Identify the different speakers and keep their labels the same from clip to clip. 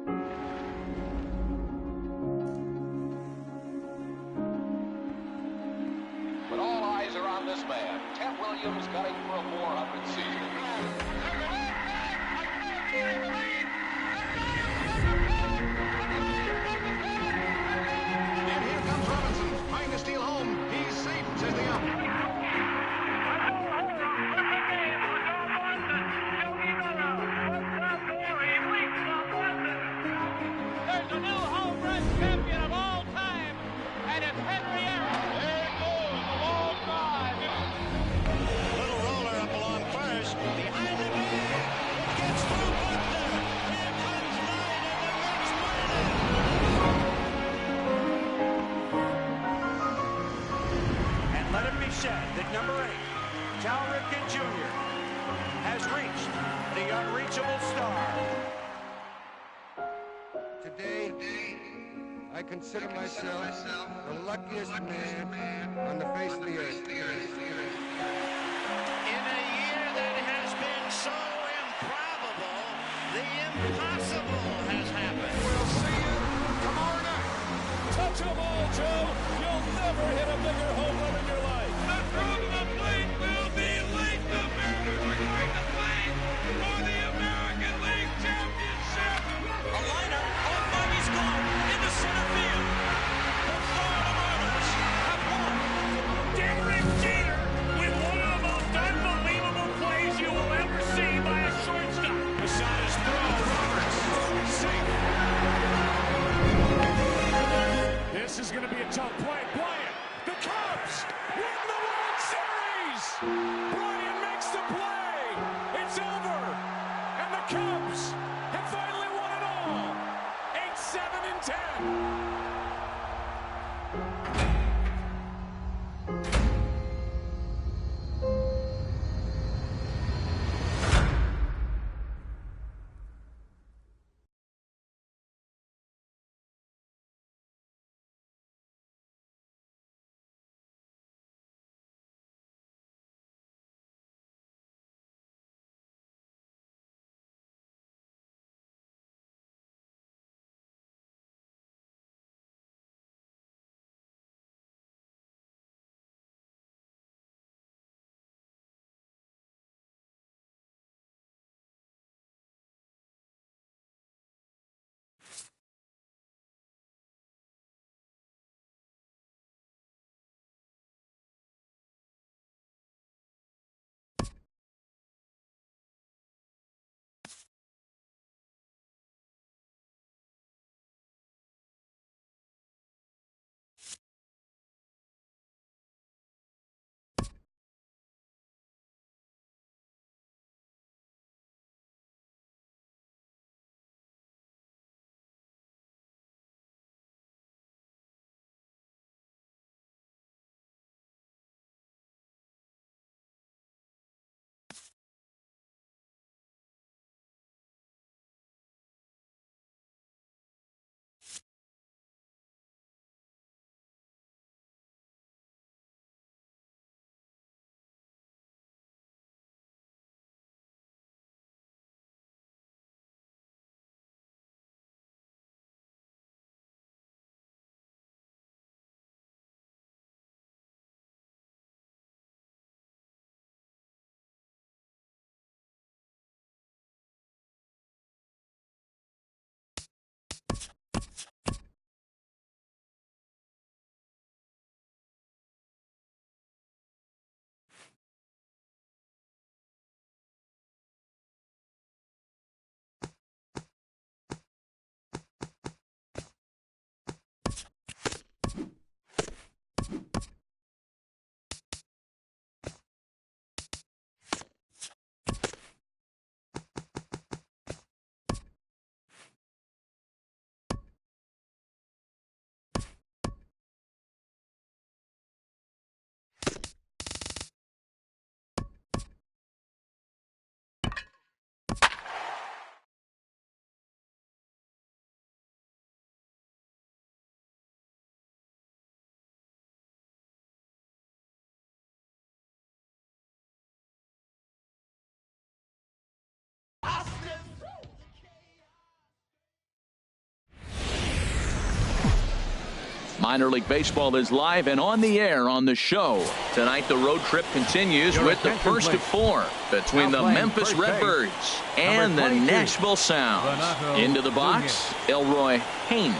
Speaker 1: But all eyes are on this man, Ted Williams, gunning for a 400 season.
Speaker 2: And here comes Robinson, trying to steal home. He's safe, says the ump.
Speaker 3: There's a new home run champion of all time, and it's Henry Aaron. There it goes, a long drive.
Speaker 4: Little roller up along first. Behind the bag. It gets through Butler. Here comes Knight, and the Knicks win it.
Speaker 5: And let it be said that number 8, Cal Ripken Jr., has reached the unreachable star.
Speaker 6: Today, I consider myself the luckiest man on the face of the earth.
Speaker 4: In a year that has been so improbable, the impossible has happened.
Speaker 2: We'll see you tomorrow night.
Speaker 7: Touch a ball, Joe. You'll never hit a bigger home run in your life.
Speaker 3: The throw to the plate will be late. The Mariners are going to play for the American League Championship.
Speaker 5: A liner on Bobby's glove into center field. The Florida Marlins have won.
Speaker 3: Derek Jeter with one of the most unbelievable plays you will ever see by a shortstop.
Speaker 2: Posada's throw, Roberts, safe.
Speaker 7: This is going to be a tough play. Bryant, the Cubs win the World Series. Bryant makes the play. It's over. And the Cubs have finally won it all. 8-7-10.
Speaker 8: Minor League Baseball is live and on the air on the show. Tonight the road trip continues with the first of 4 between the Memphis Redbirds and the Nashville Sounds. Into the box, Elroy Haynes.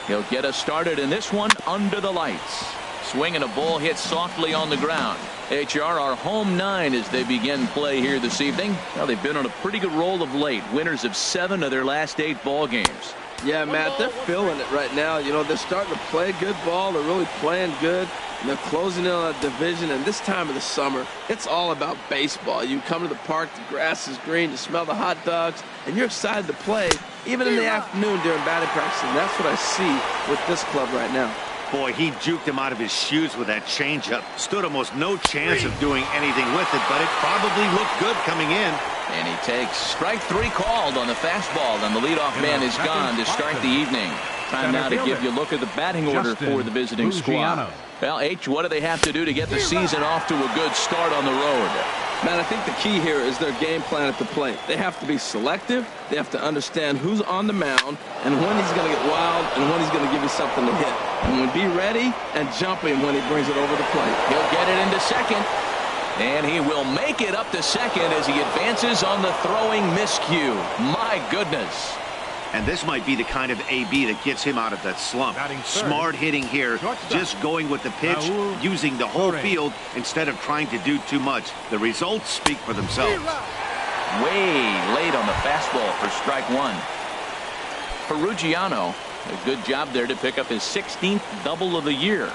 Speaker 8: He'll get us started in this one under the lights. Swinging a ball hit softly on the ground. HR are home 9 as they begin play here this evening. Well, they've been on a pretty good roll of late. Winners of 7 of their last 8 ball games.
Speaker 9: Yeah, Matt, they're feeling it right now. You know, they're starting to play good ball. They're really playing good. And they're closing in on a division. And this time of the summer, it's all about baseball. You come to the park, the grass is green, you smell the hot dogs, and you're excited to play, even in the afternoon during batting practice. And that's what I see with this club right now.
Speaker 10: Boy, he juked him out of his shoes with that changeup. Stood almost no chance of doing anything with it, but it probably looked good coming in.
Speaker 8: And he takes strike 3 called on the fastball, and the leadoff man is gone to start the evening. Time now to give you a look at the batting order for the visiting squad. Well, H, what do they have to do to get the season off to a good start on the road?
Speaker 9: Man, I think the key here is their game plan at the plate. They have to be selective. They have to understand who's on the mound and when he's going to get wild and when he's going to give you something to hit. And when be ready and jump him when he brings it over the plate.
Speaker 8: He'll get it into second. And he will make it up to second as he advances on the throwing miscue. My goodness.
Speaker 10: And this might be the kind of AB that gets him out of that slump. Smart hitting here, just going with the pitch, using the whole field instead of trying to do too much. The results speak for themselves.
Speaker 8: Way late on the fastball for strike 1. Perugiano, a good job there to pick up his 16th double of the year.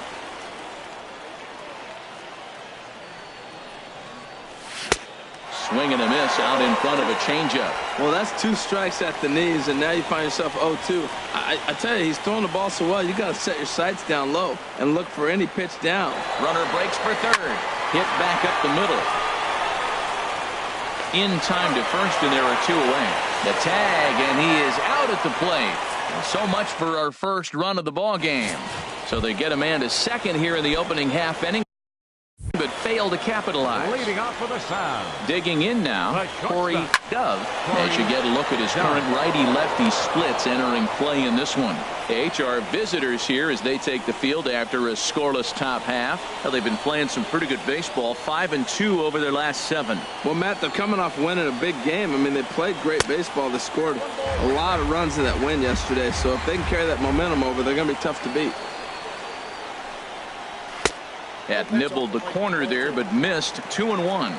Speaker 8: Swing and a miss out in front of a changeup.
Speaker 9: Well, that's 2 strikes at the knees, and now you find yourself 0-2. I tell you, he's throwing the ball so well, you got to set your sights down low and look for any pitch down.
Speaker 8: Runner breaks for third. Hit back up the middle. In time to first, and there are 2 away. The tag, and he is out at the plate. So much for our first run of the ball game. So they get a man to second here in the opening half inning, but fail to capitalize.
Speaker 2: Leading off for the Sound.
Speaker 8: Digging in now, Corey Dove. As you get a look at his current righty-lefty splits entering play in this one. HR visitors here as they take the field after a scoreless top half. Well, they've been playing some pretty good baseball, 5-2 over their last 7.
Speaker 9: Well, Matt, they're coming off winning a big game. I mean, they played great baseball. They scored a lot of runs in that win yesterday. So if they can carry that momentum over, they're going to be tough to beat.
Speaker 8: Had nibbled the corner there, but missed 2-1.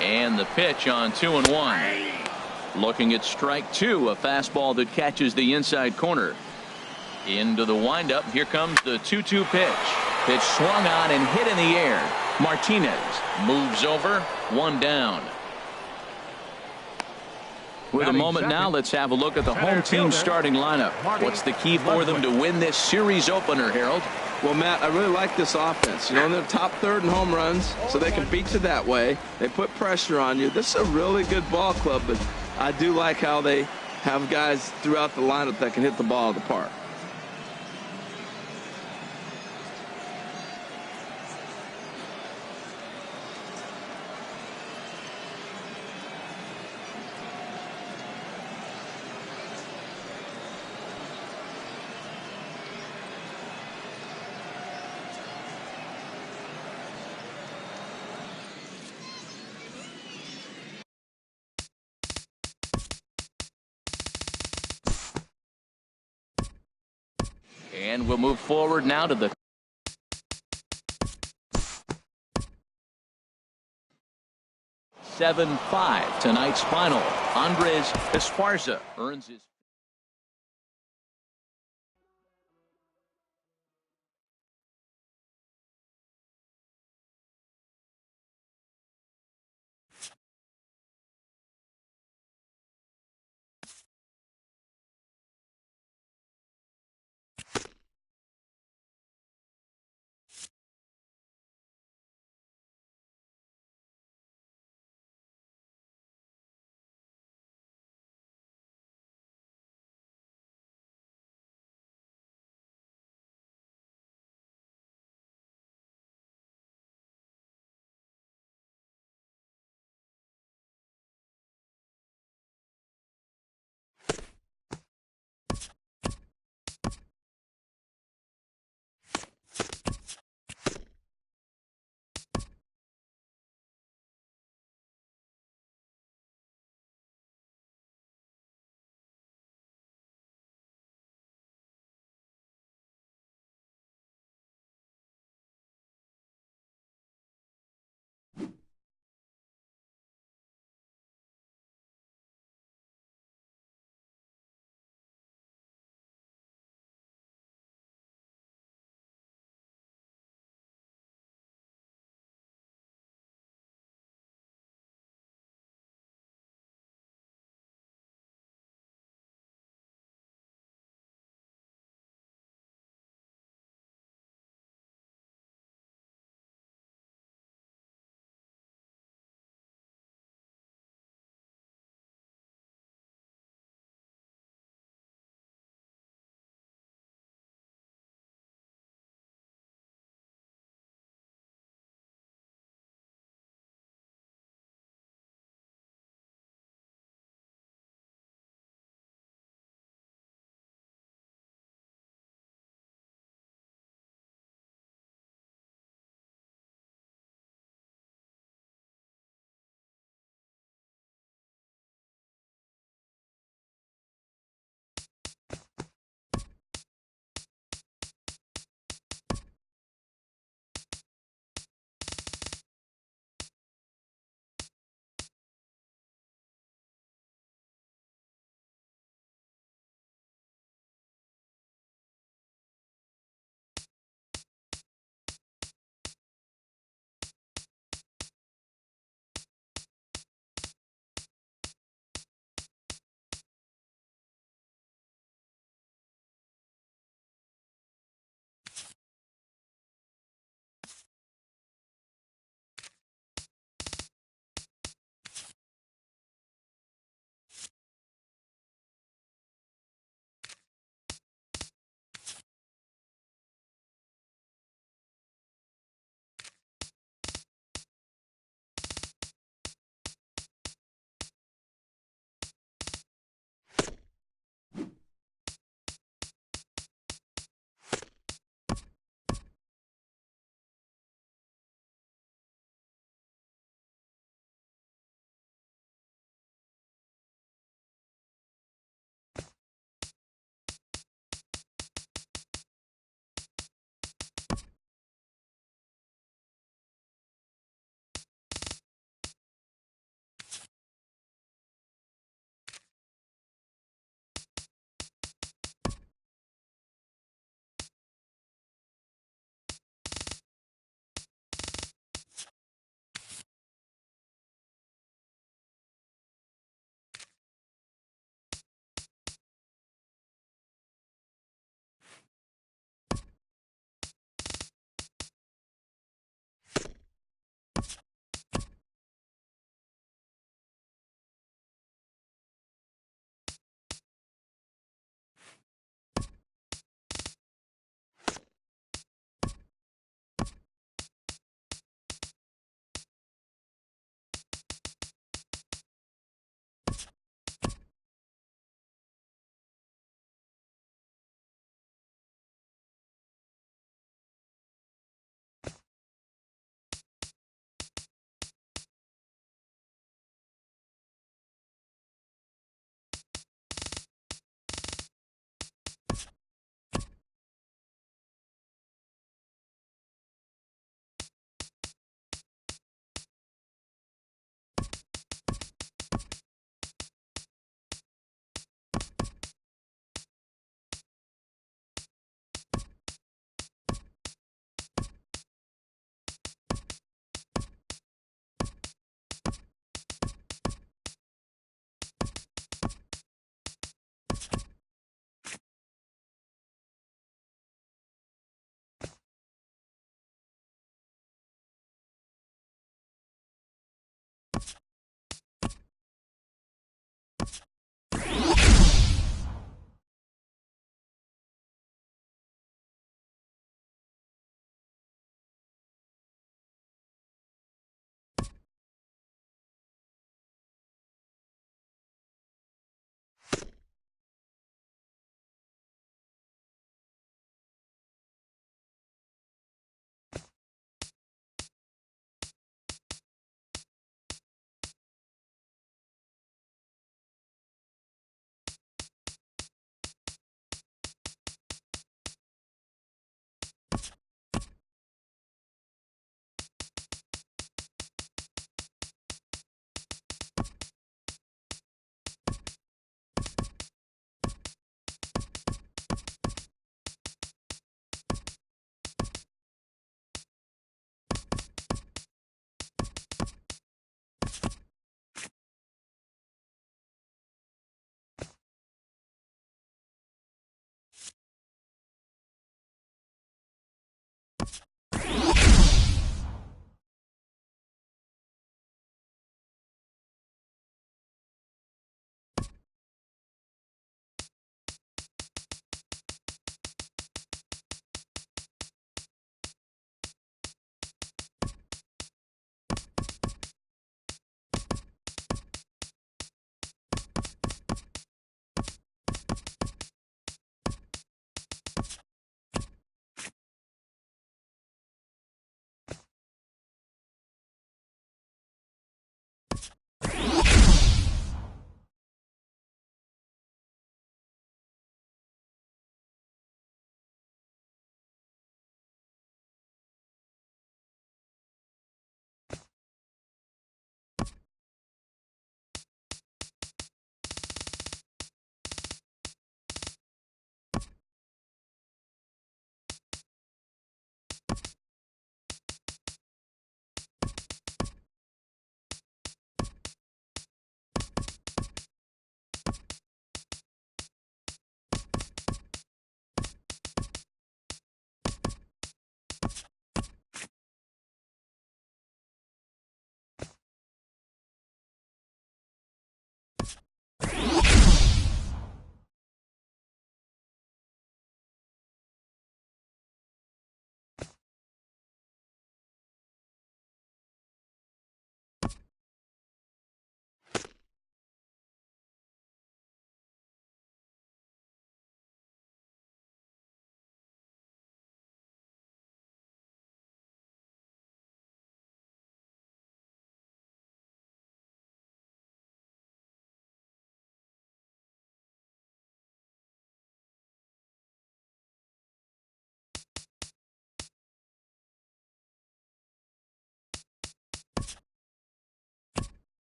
Speaker 8: And the pitch on 2-1. Looking at strike 2, a fastball that catches the inside corner. Into the windup. Here comes the 2-2 pitch. Pitch swung on and hit in the air. Martinez moves over, 1 down. With a moment now, let's have a look at the home team starting lineup. What's the key for them to win this series opener, Harold?
Speaker 9: Well, Matt, I really like this offense. You know, they're top 3rd in home runs, so they can beat you that way. They put pressure on you. This is a really good ball club, but I do like how they have guys throughout the lineup that can hit the ball out of the park.
Speaker 8: And we'll move forward now to the 7-5 tonight's final. Andres Esparza earns his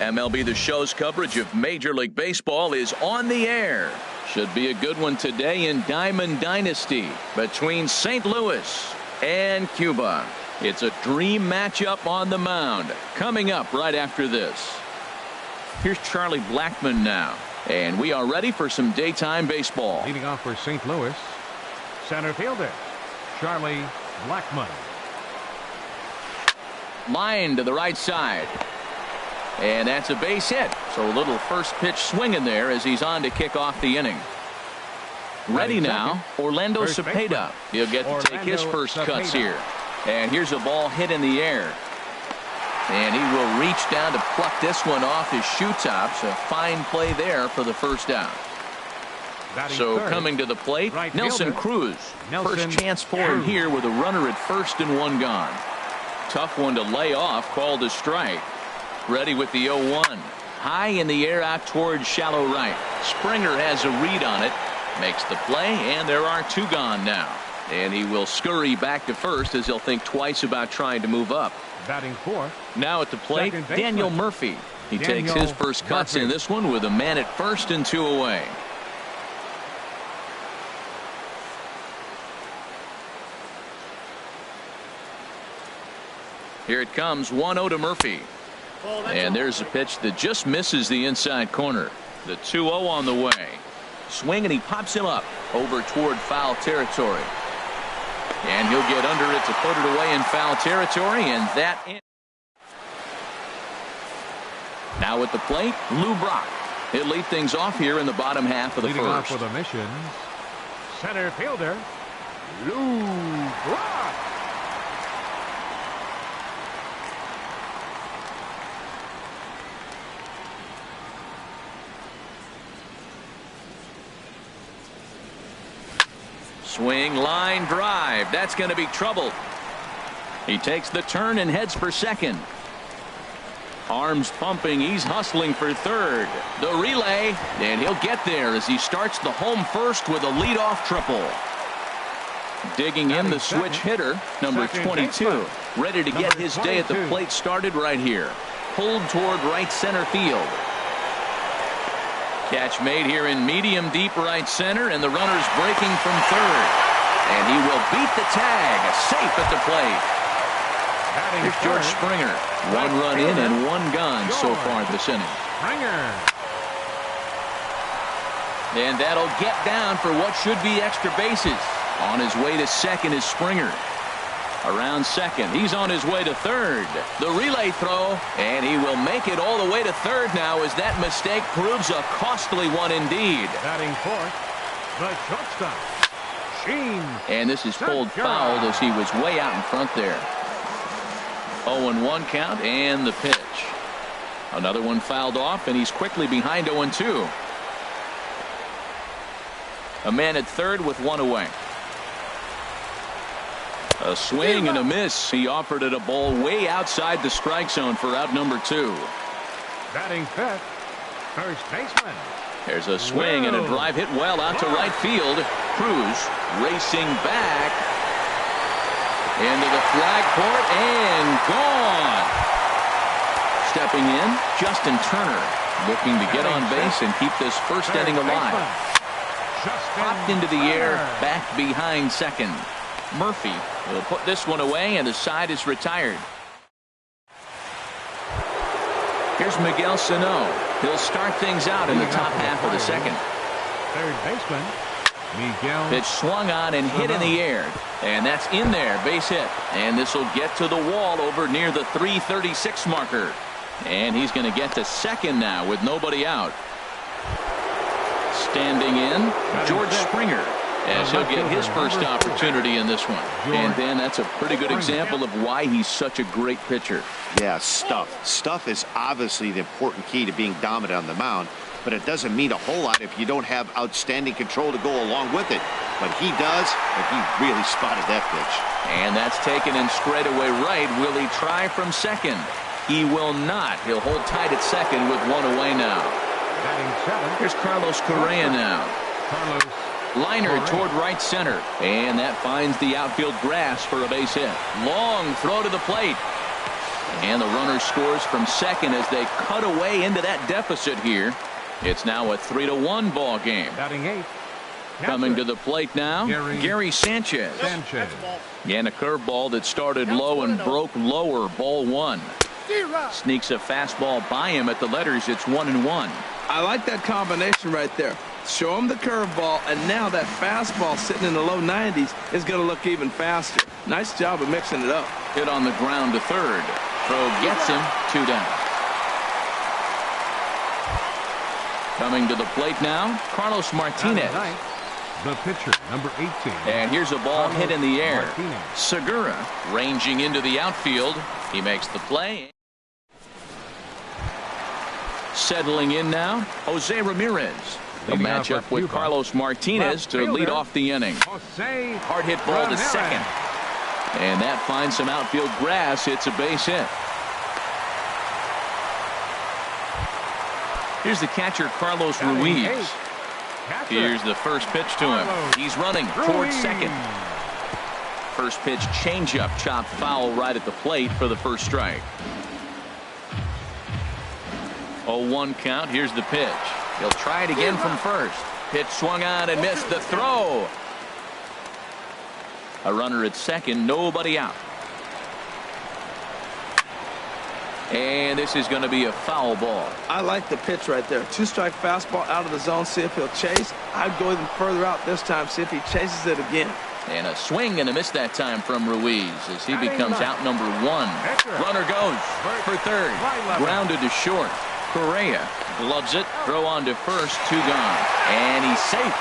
Speaker 8: MLB The Show's coverage of Major League Baseball is on the air. Should be a good one today in Diamond Dynasty between St. Louis and Cuba. It's a dream matchup on the mound. Coming up right after this. Here's Charlie Blackmon now. And we are ready for some daytime baseball.
Speaker 2: Leading off for St. Louis, center fielder Charlie Blackmon.
Speaker 8: Line to the right side. And that's a base hit. So a little first pitch swing in there as he's on to kick off the inning. Ready now, Orlando Cepeda. He'll get to take his first cuts here. And here's a ball hit in the air. And he will reach down to pluck this one off his shoe tops. A fine play there for the first out. So coming to the plate, Nelson Cruz. First chance for him here with a runner at first and one gone. Tough one to lay off, called a strike. Ready with the 0-1. High in the air out towards shallow right. Springer has a read on it. Makes the play, and there are two gone now. And he will scurry back to first as he'll think twice about trying to move up.
Speaker 2: Batting fourth.
Speaker 8: Now at the plate, Daniel Murphy. He takes his first cuts in this one with a man at first and two away. Here it comes, 1-0 to Murphy. And there's a pitch that just misses the inside corner. The 2-0 on the way. Swing, and he pops him up over toward foul territory. And he'll get under it to put it away in foul territory, and that ends. Now at the plate, Lou Brock. He'll lead things off here in the bottom half of the
Speaker 2: Leading
Speaker 8: first.
Speaker 2: off for the Missions, center fielder, Lou Brock.
Speaker 8: Swing, line drive. That's going to be trouble. He takes the turn and heads for second. Arms pumping. He's hustling for third. The relay, and he'll get there as he starts the home first with a leadoff triple. Digging in the switch hitter, number 22. Ready to get his day at the plate started right here. Pulled toward right center field. Catch made here in medium deep right center, and the runner's breaking from third. And he will beat the tag. Safe at the plate. Here's George Springer. One run in and one gone so far this inning. And that'll get down for what should be extra bases. On his way to second is Springer. Around second, he's on his way to third. The relay throw, and he will make it all the way to third now as that mistake proves a costly one indeed.
Speaker 2: Batting fourth, the shortstop, Sheen.
Speaker 8: And this is pulled foul as he was way out in front there. 0-1 count and the pitch. Another one fouled off, and he's quickly behind 0-2. A man at third with one away. A swing and a miss. He offered it a ball way outside the strike zone for out number 2.
Speaker 2: Batting fifth, first baseman.
Speaker 8: There's a swing and a drive hit well out to right field. Cruz racing back into the flag court and gone. Stepping in, Justin Turner looking to get on base and keep this first inning alive. Popped into the air, back behind second. Murphy will put this one away, and the side is retired. Here's Miguel Sano. He'll start things out in the top half of the second.
Speaker 2: Third baseman, Miguel.
Speaker 8: Pitch swung on and hit in the air, and that's in there, base hit. And this will get to the wall over near the 336 marker. And he's going to get to second now with nobody out. Standing in, George Springer, as he'll get his first opportunity in this one. And then that's a pretty good example of why he's such a great pitcher.
Speaker 10: Yeah, stuff. Stuff is obviously the important key to being dominant on the mound, but it doesn't mean a whole lot if you don't have outstanding control to go along with it. But he does, and he really spotted that pitch.
Speaker 8: And that's taken in straightaway right. Will he try from second? He will not. He'll hold tight at second with one away now. Here's Carlos Correa now. Liner toward right center, and that finds the outfield grass for a base hit. Long throw to the plate, and the runner scores from second as they cut away into that deficit here. It's now a 3-1 ball game.
Speaker 2: Batting eighth.
Speaker 8: Coming to the plate now, Gary Sanchez. And a curveball that started low and broke lower, ball one. Sneaks a fastball by him at the letters. It's 1-1.
Speaker 9: I like that combination right there. Show him the curveball, and now that fastball sitting in the low 90s is going to look even faster. Nice job of mixing it up.
Speaker 8: Hit on the ground to third. Throw gets him, 2 down. Coming to the plate now, Carlos Martinez.
Speaker 2: The pitcher, number 18.
Speaker 8: And here's a ball hit in the air. Segura ranging into the outfield. He makes the play. Settling in now, Jose Ramirez. A matchup with Carlos Martinez to lead off the inning. Hard hit ball to second. And that finds some outfield grass. It's a base hit. Here's the catcher, Carlos Ruiz. Here's the first pitch to him. He's running towards second. First pitch changeup, chopped foul right at the plate for the first strike. 0-1 count. Here's the pitch. He'll try it again from first. Pitch swung on and missed. The throw. A runner at second, nobody out. And this is going to be a foul ball.
Speaker 9: I like the pitch right there. 2-strike fastball out of the zone. See if he'll chase. I'd go even further out this time. See if he chases it again.
Speaker 8: And a swing and a miss that time from Ruiz as he becomes out number 1. Runner goes for third. Grounded to short. Correa gloves it. Throw on to first. 2 gone. And he's safe.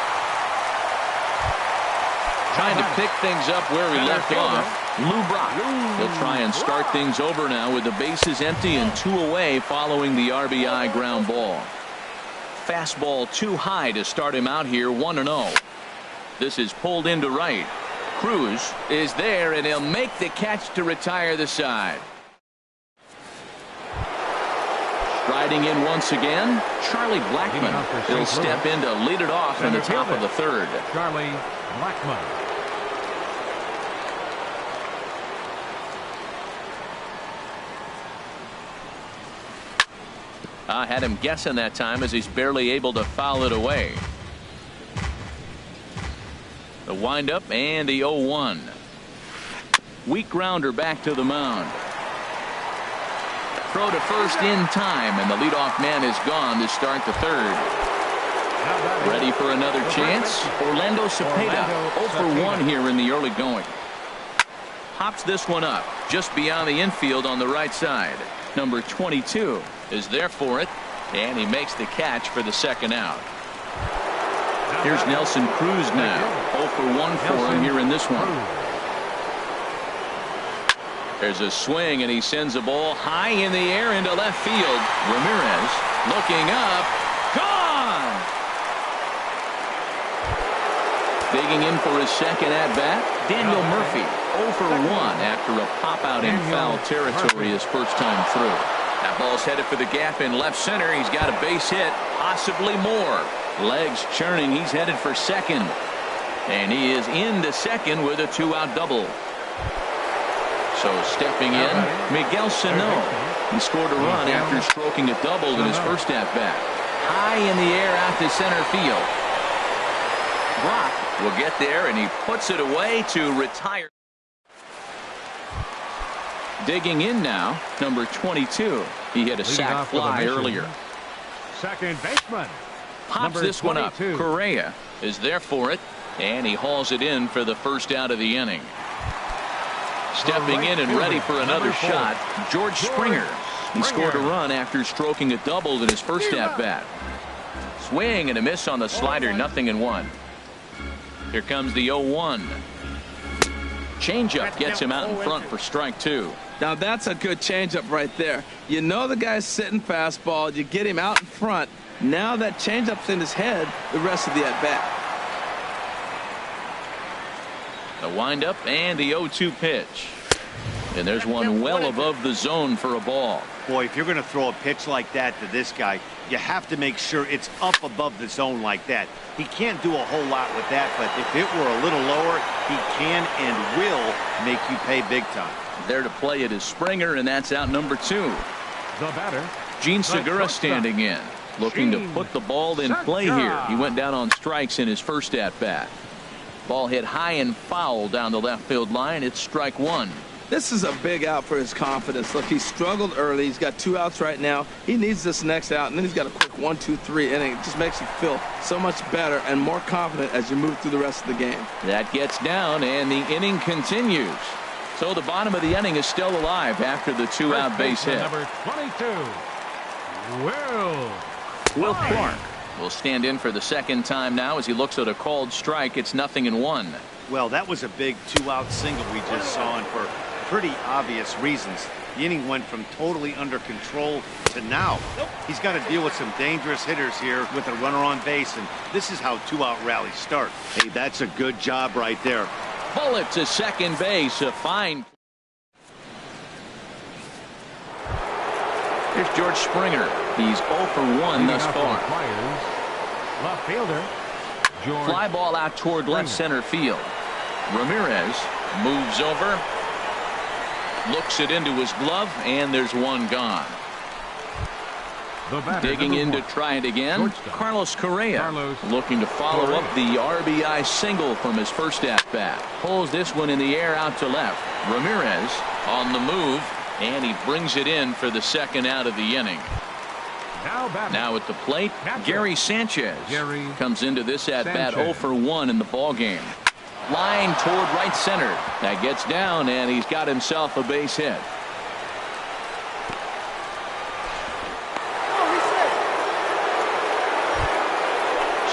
Speaker 8: Trying to pick things up where he left off. Lou Brock. He'll try and start things over now with the bases empty and 2 away following the RBI ground ball. Fastball too high to start him out here. 1-0. This is pulled into right. Cruz is there, and he'll make the catch to retire the side. Striding in once again, Charlie Blackmon. He'll step in to lead it off in the top of the third.
Speaker 2: Charlie Blackmon.
Speaker 8: I had him guessing that time as he's barely able to foul it away. The windup and the 0-1. Weak grounder back to the mound. Throw to first in time, and the leadoff man is gone to start the third. Ready for another chance? Orlando Cepeda, 0 for 1 here in the early going. Hops this one up just beyond the infield on the right side. Number 22 is there for it, and he makes the catch for the second out. Here's Nelson Cruz now. 0 for 1 for him here in this one. There's a swing, and he sends a ball high in the air into left field. Ramirez looking up. Gone! Digging in for his second at-bat, Daniel Murphy. 0 for 1 after a pop-out in foul territory his first time through. That ball's headed for the gap in left center. He's got a base hit, possibly more. Legs churning. He's headed for second. And he is into second with a 2-out double. So stepping in, Miguel Sano. He scored a run after stroking a double in his first at-bat. High in the air out to center field. Brock will get there, and he puts it away to retire. Digging in now, number 22. He hit a sac fly earlier.
Speaker 2: Second baseman.
Speaker 8: Pops this one up. Correa is there for it, and he hauls it in for the first out of the inning. Stepping in and ready for another shot, George Springer. He scored a run after stroking a double in his first at-bat. Swing and a miss on the slider, 0-1. Here comes the 0-1. Changeup gets him out in front for strike 2.
Speaker 9: Now that's a good changeup right there. You know the guy's sitting fastball. You get him out in front. Now that changeup's in his head the rest of the at-bat.
Speaker 8: The windup and the 0-2 pitch. And there's one well above the zone for a ball.
Speaker 10: Boy, if you're going to throw a pitch like that to this guy, you have to make sure it's up above the zone like that. He can't do a whole lot with that, but if it were a little lower, he can and will make you pay big time.
Speaker 8: There to play it is Springer, and that's out number 2.
Speaker 2: The batter,
Speaker 8: Gene Segura standing in, looking to put the ball in play here. He went down on strikes in his first at-bat. Ball hit high and foul down the left field line. It's strike 1.
Speaker 9: This is a big out for his confidence. Look, he struggled early. He's got 2 outs right now. He needs this next out, and then he's got a quick 1-2-3 inning. It just makes you feel so much better and more confident as you move through the rest of the game.
Speaker 8: That gets down, and the inning continues. So the bottom of the inning is still alive after the 2-out base hit.
Speaker 2: Number 22,
Speaker 8: Will Clark will stand in for the second time now as he looks at a called strike. It's 0-1.
Speaker 10: Well, that was a big 2-out single we just saw, and for pretty obvious reasons. The inning went from totally under control to now. He's got to deal with some dangerous hitters here with a runner on base, and this is how two-out rallies start. Hey, that's a good job right there.
Speaker 8: Bullet to second base, a fine. Here's George Springer. He's 0 for 1 thus far.
Speaker 2: Left fielder. George
Speaker 8: Fly ball out toward left center field. Ramirez moves over, looks it into his glove, and there's one gone. Digging in to try it again. Carlos Correa looking to follow up the RBI single from his first at bat. Pulls this one in the air out to left. Ramirez on the move, and he brings it in for the second out of the inning. Now at the plate, Gary Sanchez comes into this at bat 0 for 1 in the ball game. Line toward right center. That gets down, and he's got himself a base hit.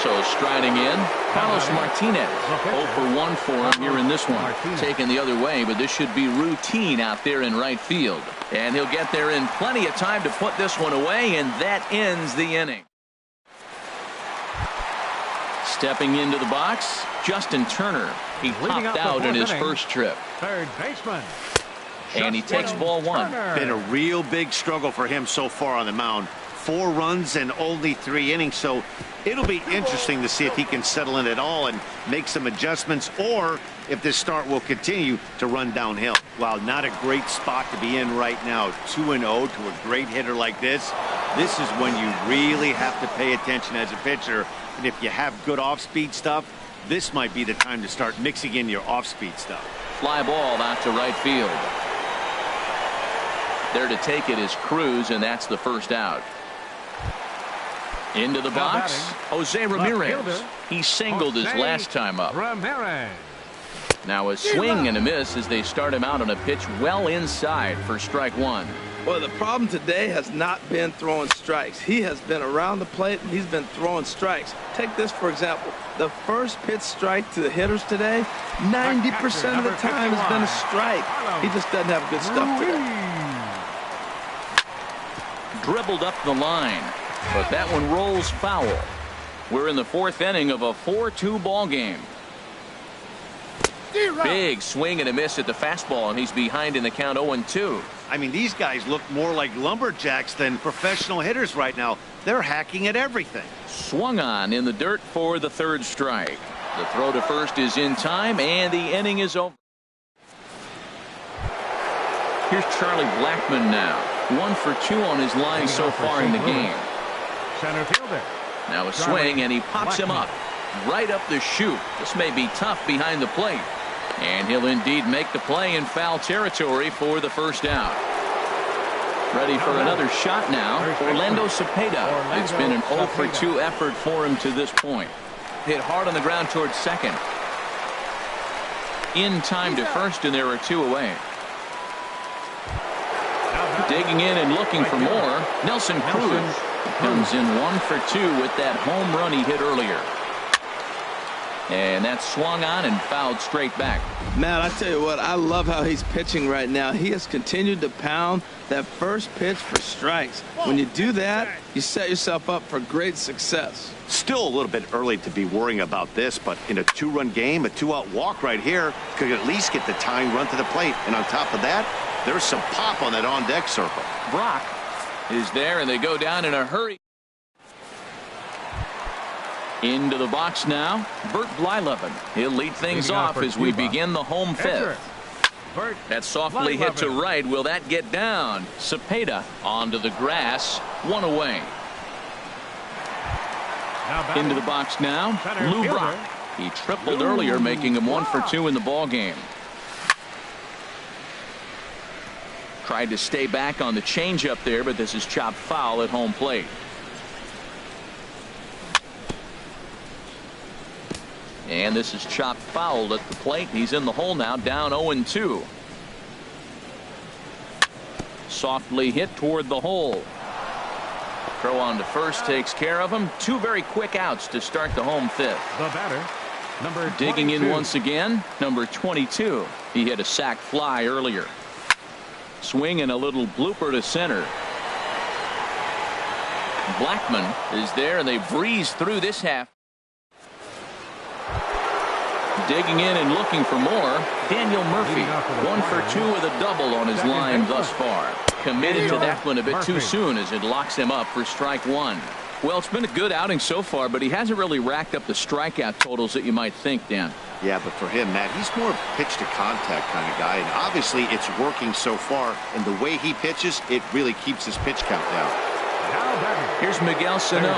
Speaker 8: So striding in, Carlos Martinez. 0 for 1 for him here in this one. Taken the other way, but this should be routine out there in right field. And he'll get there in plenty of time to put this one away, and that ends the inning. Stepping into the box, Justin Turner. He popped out in his first trip.
Speaker 2: Third baseman.
Speaker 8: And he takes ball 1.
Speaker 10: Been a real big struggle for him so far on the mound. 4 runs and only 3 innings, so it'll be interesting to see if he can settle in at all and make some adjustments, or if this start will continue to run downhill. While not a great spot to be in right now, 2-0 to a great hitter like this, this is when you really have to pay attention as a pitcher. And if you have good off-speed stuff, this might be the time to start mixing in your off-speed stuff.
Speaker 8: Fly ball out to right field. There to take it is Cruz, and that's the first out. Into the box, Jose Ramirez. He singled his last time up. Now a swing and a miss as they start him out on a pitch well inside for strike 1.
Speaker 9: Well, the problem today has not been throwing strikes. He has been around the plate, and he's been throwing strikes. Take this, for example. The first pitch strike to the hitters today, 90% of the time has been a strike. He just doesn't have good stuff today.
Speaker 8: Dribbled up the line, but that one rolls foul. We're in the 4th inning of a 4-2 ball game. Big swing and a miss at the fastball, and he's behind in the count 0-2.
Speaker 10: I mean, these guys look more like lumberjacks than professional hitters right now. They're hacking at everything.
Speaker 8: Swung on in the dirt for the 3rd strike. The throw to first is in time, and the inning is over. Here's Charlie Blackmon now. 1 for 2 on his line so far in the game.
Speaker 2: Center fielder.
Speaker 8: Now a swing, and he pops him up right up the chute. This may be tough behind the plate. And he'll indeed make the play in foul territory for the first out. Ready for another shot now. Orlando Cepeda. It's been an 0 for 2 effort for him to this point. Hit hard on the ground towards second. In time to first, and there are 2 away. Digging in and looking for more, Nelson Cruz comes in 1 for 2 with that home run he hit earlier. And that's swung on and fouled straight back.
Speaker 9: Man, I tell you what, I love how he's pitching right now. He has continued to pound that first pitch for strikes. When you do that, you set yourself up for great success.
Speaker 10: Still a little bit early to be worrying about this, but in a 2-run game, a 2-out walk right here could at least get the tying run to the plate. And on top of that, there's some pop on that on-deck circle.
Speaker 8: Brock is there, and they go down in a hurry. Into the box now, Bert Blyleven. He'll lead things off as we begin the home 5th. That softly hit to right. Will that get down? Cepeda onto the grass. 1 away. Into the box now, Lou Brock. He tripled earlier, making him 1 for 2 in the ball game. Tried to stay back on the changeup there, but this is chopped foul at home plate. And this is chopped foul at the plate. He's in the hole now, down 0-2. Softly hit toward the hole. Throw on to first takes care of him. 2 very quick outs to start the home 5th.
Speaker 2: The batter, number 22.
Speaker 8: Digging in once again, number 22. He hit a sac fly earlier. Swing and a little blooper to center. Blackman is there, and they breeze through this half. Digging in and looking for more. Daniel Murphy, 1 for 2 with a double on his line thus far. Committed to that one a bit too soon as it locks him up for strike one. Well, it's been a good outing so far, but he hasn't really racked up the strikeout totals that you might think, Dan.
Speaker 10: Yeah, but for him, Matt, he's more pitch to contact kind of guy, and obviously it's working so far, and the way he pitches, it really keeps his pitch count down.
Speaker 8: Here's Miguel Sano,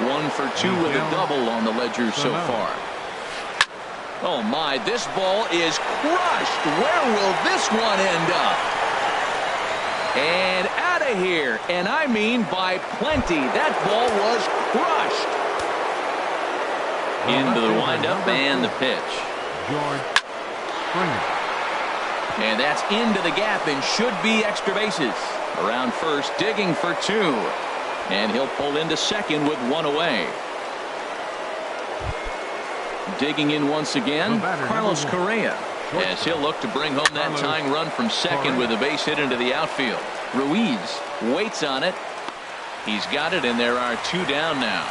Speaker 8: 1 for 2 with a double on the ledger so far. Oh my, this ball is crushed. Where will this one end up? And out of here, and I mean by plenty. That ball was crushed. Into the windup and the pitch.
Speaker 2: George Springer.
Speaker 8: And that's into the gap and should be extra bases. Around first, digging for 2. And he'll pull into second with 1 away. Digging in once again, Carlos Correa, as he'll look to bring home that tying run from second with a base hit into the outfield. Ruiz waits on it. He's got it, and there are 2 down now.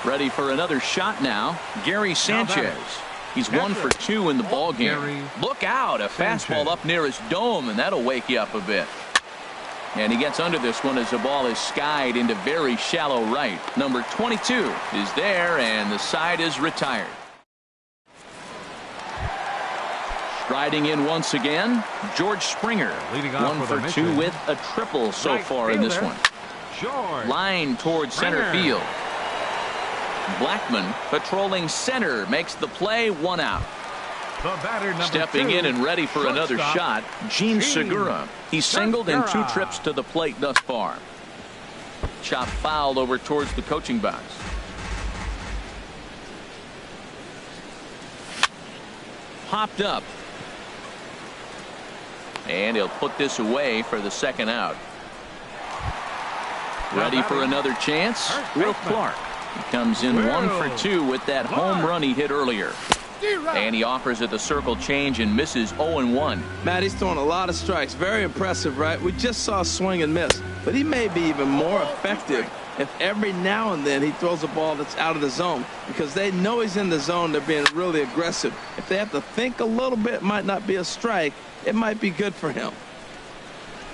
Speaker 8: Ready for another shot now, Gary Sanchez. He's 1 for 2 in the ball game. Look out, a fastball up near his dome, and that'll wake you up a bit. And he gets under this one as the ball is skied into very shallow right. Number 22 is there, and the side is retired. Striding in once again, George Springer. 1 for 2 with a triple so far in this one. Line towards center field. Blackman patrolling center makes the play, 1 out. Stepping in and ready for another shot, Gene Segura. He's singled in 2 trips to the plate thus far. Chop fouled over towards the coaching box. Hopped up. And he'll put this away for the second out. Ready for another chance, Will Clark. He comes in 1 for 2 with that home run he hit earlier. And he offers at the circle change and misses 0-1.
Speaker 9: Matt, he's throwing a lot of strikes. Very impressive, right? We just saw a swing and miss. But he may be even more effective if every now and then he throws a ball that's out of the zone. Because they know he's in the zone. They're being really aggressive. If they have to think a little bit, it might not be a strike. It might be good for him.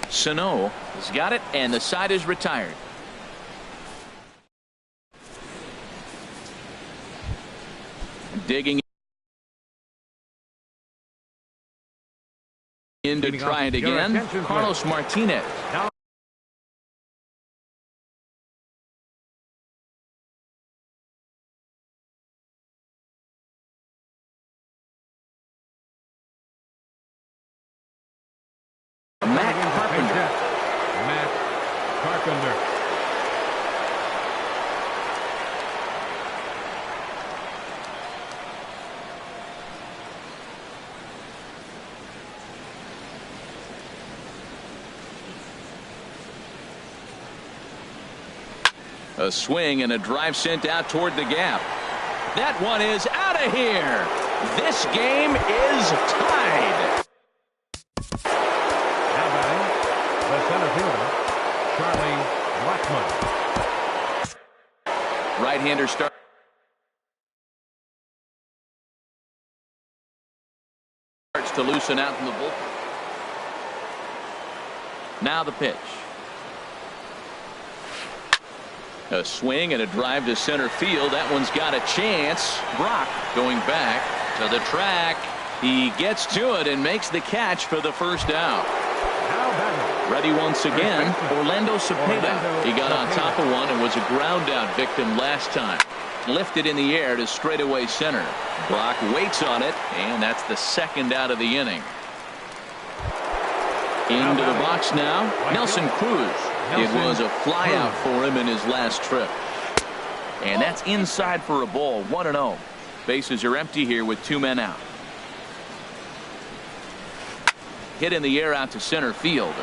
Speaker 8: Sano has got it, and the side is retired. Digging in to try it again, Carlos Martinez. Matt Carpenter. A swing and a drive sent out toward the gap. That one is out of here. This game is tied.
Speaker 2: Now batting, the center fielder, Charlie Blackman.
Speaker 8: Right-hander starts to loosen out from the bullpen. Now the pitch. A swing and a drive to center field. That one's got a chance. Brock going back to the track. He gets to it and makes the catch for the first out. Ready once again, Orlando Cepeda. He got on top of one and was a ground out victim last time. Lifted in the air to straightaway center. Brock waits on it, and that's the second out of the inning. Into the box now, Nelson Cruz. It was a fly out for him in his last trip. And that's inside for a ball, 1-0. Bases are empty here with 2 men out. Hit in the air out to center field.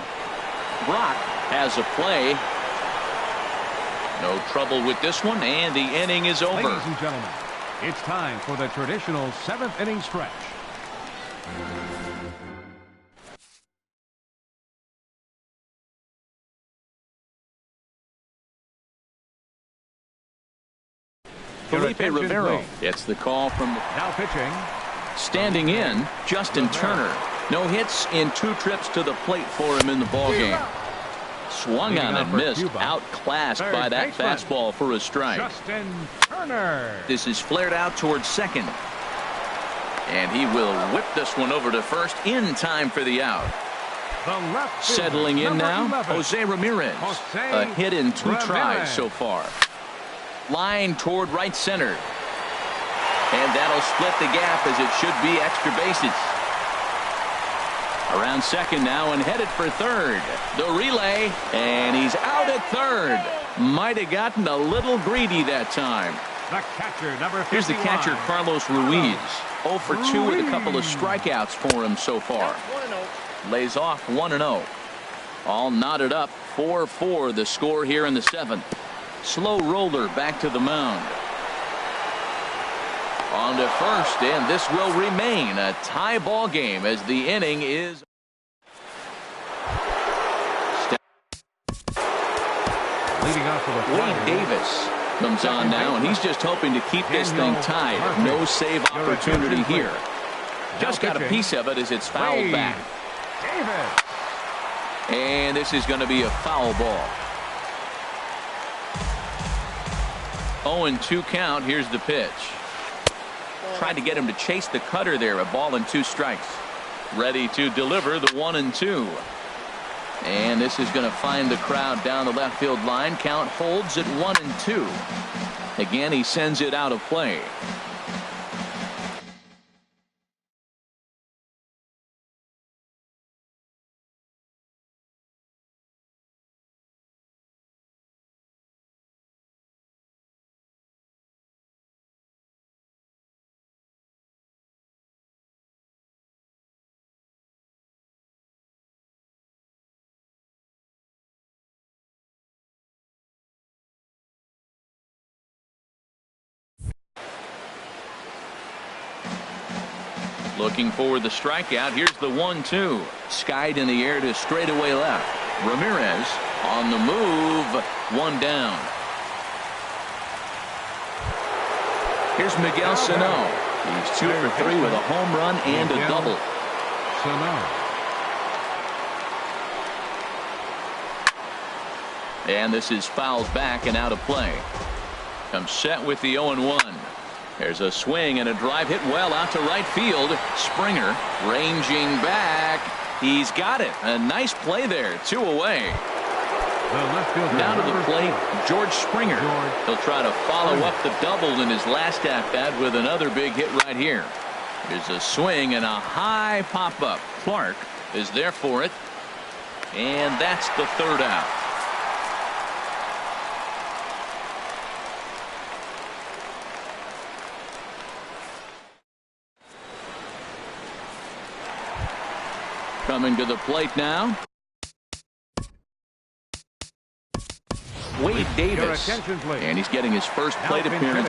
Speaker 8: Brock has a play. No trouble with this one, and the inning is over.
Speaker 2: Ladies and gentlemen, it's time for the traditional 7th inning stretch.
Speaker 8: Felipe Rivero gets the call from the
Speaker 2: Now pitching.
Speaker 8: standing in, Justin Turner. No hits in 2 trips to the plate for him in the ballgame. Swung on and missed, outclassed by that fastball for a strike.
Speaker 2: Justin Turner.
Speaker 8: This is flared out towards second. And he will whip this one over to first in time for the out. Settling in now, Jose Ramirez. A hit in 2 tries so far. Line toward right center. And that'll split the gap as it should be extra bases. Around second now and headed for third. The relay, and he's out at third. Might have gotten a little greedy that time.
Speaker 2: The catcher, number 51.
Speaker 8: Here's the catcher, Carlos Ruiz. 0 for 2 with a couple of strikeouts for him so far. Lays off 1-0. All knotted up, 4-4 the score here in the 7th. Slow roller back to the mound. On to first, and this will remain a tie ball game as the inning is.
Speaker 2: Leading off with a
Speaker 8: Wade Davis comes on now, and he's just hoping to keep this thing tied. No save opportunity here. Just got a piece of it as it's fouled back. And this is going to be a foul ball. 0-2 count. Here's the pitch. Tried to get him to chase the cutter there. A ball and 2 strikes. Ready to deliver the 1-2. And this is going to find the crowd down the left field line. Count holds at 1-2. Again, he sends it out of play. Looking for the strikeout. Here's the 1-2. Skied in the air to straightaway left. Ramirez on the move. 1 down. Here's Miguel Sano. He's 2 for 3 with a home run and a double. And this is fouled back and out of play. Comes set with the 0-1. There's a swing and a drive hit well out to right field. Springer ranging back. He's got it. A nice play there. 2 away. Down to the plate, George Springer. He'll try to follow up the double in his last at-bat with another big hit right here. There's a swing and a high pop-up. Clark is there for it. And that's the 3rd out. Coming to the plate now, Wade Davis, and he's getting his first plate appearance.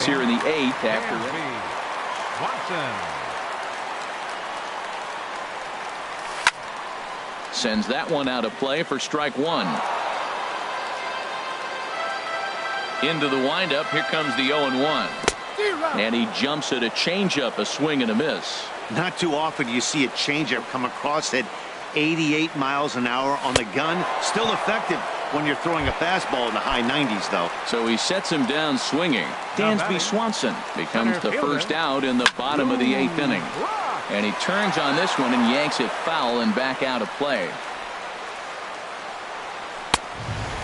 Speaker 8: Here in the 8th after
Speaker 2: Watson.
Speaker 8: Sends that one out of play for strike 1. Into the windup. Here comes the 0-1. And he jumps at a changeup, a swing and a miss.
Speaker 10: Not too often you see a changeup come across at 88 miles an hour on the gun. Still effective when you're throwing a fastball in the high 90s, though.
Speaker 8: So he sets him down swinging. Dansby Swanson becomes the first out in the bottom of the 8th inning. And he turns on this one and yanks it foul and back out of play.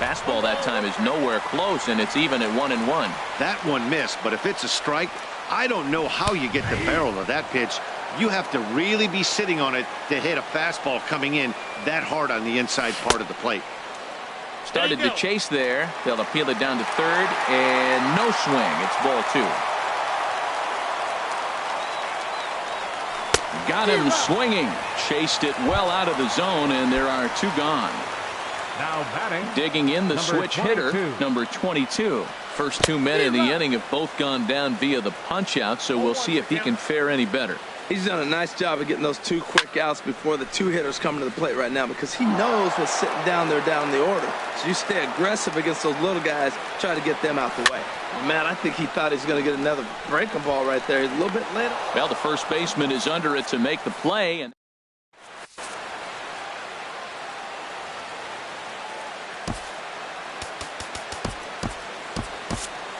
Speaker 8: Fastball that time is nowhere close, and it's even at 1-1.
Speaker 10: That one missed, but if it's a strike, I don't know how you get the barrel of that pitch. You have to really be sitting on it to hit a fastball coming in that hard on the inside part of the plate.
Speaker 8: Started to chase there. They'll appeal it down to third, and no swing. It's ball 2. Got him swinging. Chased it well out of the zone, and there are 2 gone.
Speaker 2: Now batting.
Speaker 8: Digging in the
Speaker 2: Number
Speaker 8: switch
Speaker 2: 22.
Speaker 8: hitter, number 22. First 2 men in the inning have both gone down via the punch out, so we'll see if he can fare any better.
Speaker 9: He's done a nice job of getting those 2 quick outs before the 2 hitters come to the plate right now, because he knows what's sitting down there down the order. So you stay aggressive against those little guys, try to get them out the way. Man, I think he thought he was going to get another breaking ball right there. He's a little bit later.
Speaker 8: Well, the first baseman is under it to make the play. And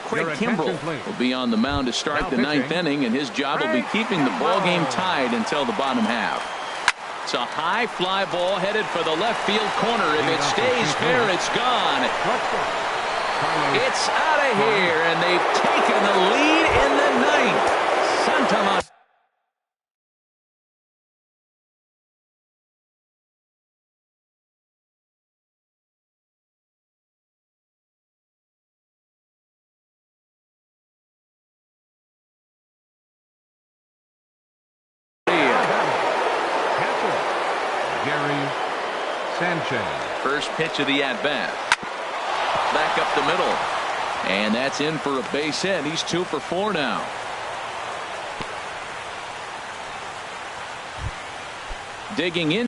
Speaker 8: Craig Kimbrell will be on the mound to start the 9th inning, and his job will be keeping the ball game tied until the bottom half. It's a high fly ball headed for the left field corner. If it stays fair, it's gone. It's out of here, and they've taken the lead in the 9th. Santa. First pitch of the at-bat. Back up the middle. And that's in for a base hit. He's 2 for 4 now. Digging in.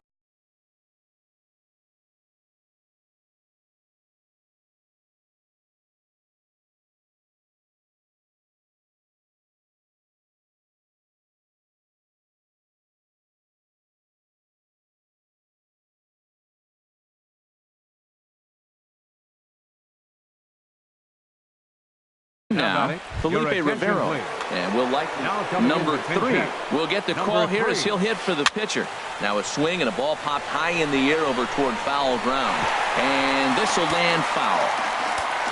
Speaker 8: Now, Felipe Rivero, and will likely number 3 will get the call here as he'll hit for the pitcher. Now a swing and a ball popped high in the air over toward foul ground, and this will land foul.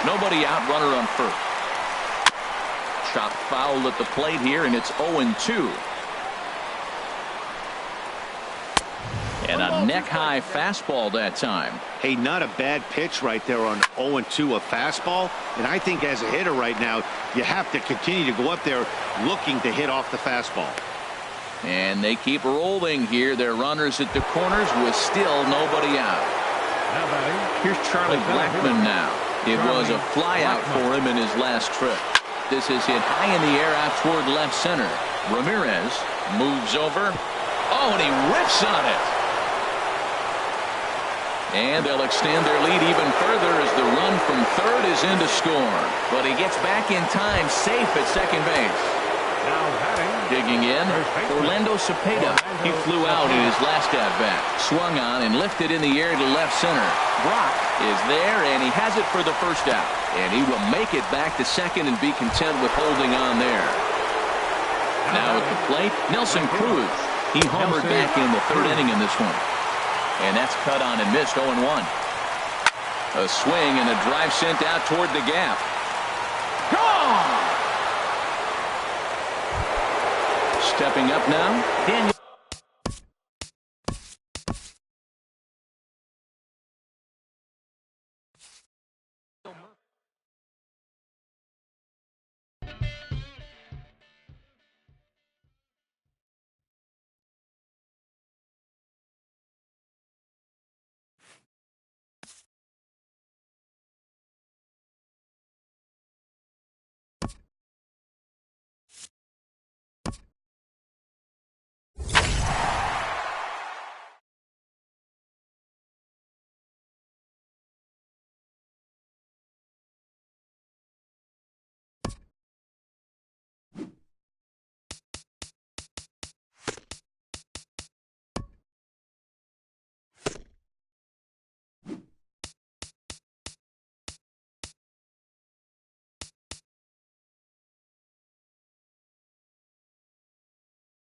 Speaker 8: Nobody out, runner on first. Chopped foul at the plate here, and it's 0-2. And a neck-high fastball that time.
Speaker 10: Hey, not a bad pitch right there on 0-2, a fastball. And I think as a hitter right now, you have to continue to go up there looking to hit off the fastball.
Speaker 8: And they keep rolling here. They're runners at the corners with still nobody out. Here's Charlie Blackmon now. It was a fly out for him in his last trip. This is hit high in the air out toward left center. Ramirez moves over. Oh, and he rips on it. And they'll extend their lead even further as the run from third is in to score. But he gets back in time, safe at second base.
Speaker 2: Now batting.
Speaker 8: Digging in, Orlando Cepeda. He flew out in his last at-bat. Swung on and lifted in the air to left center. Brock is there, and he has it for the first out. And he will make it back to second and be content with holding on there. Now at the plate, Nelson Cruz. He homered back in the 3rd inning in this one. And that's cut on and missed. 0-1. A swing and a drive sent out toward the gap. Gone! Stepping up now, Daniel.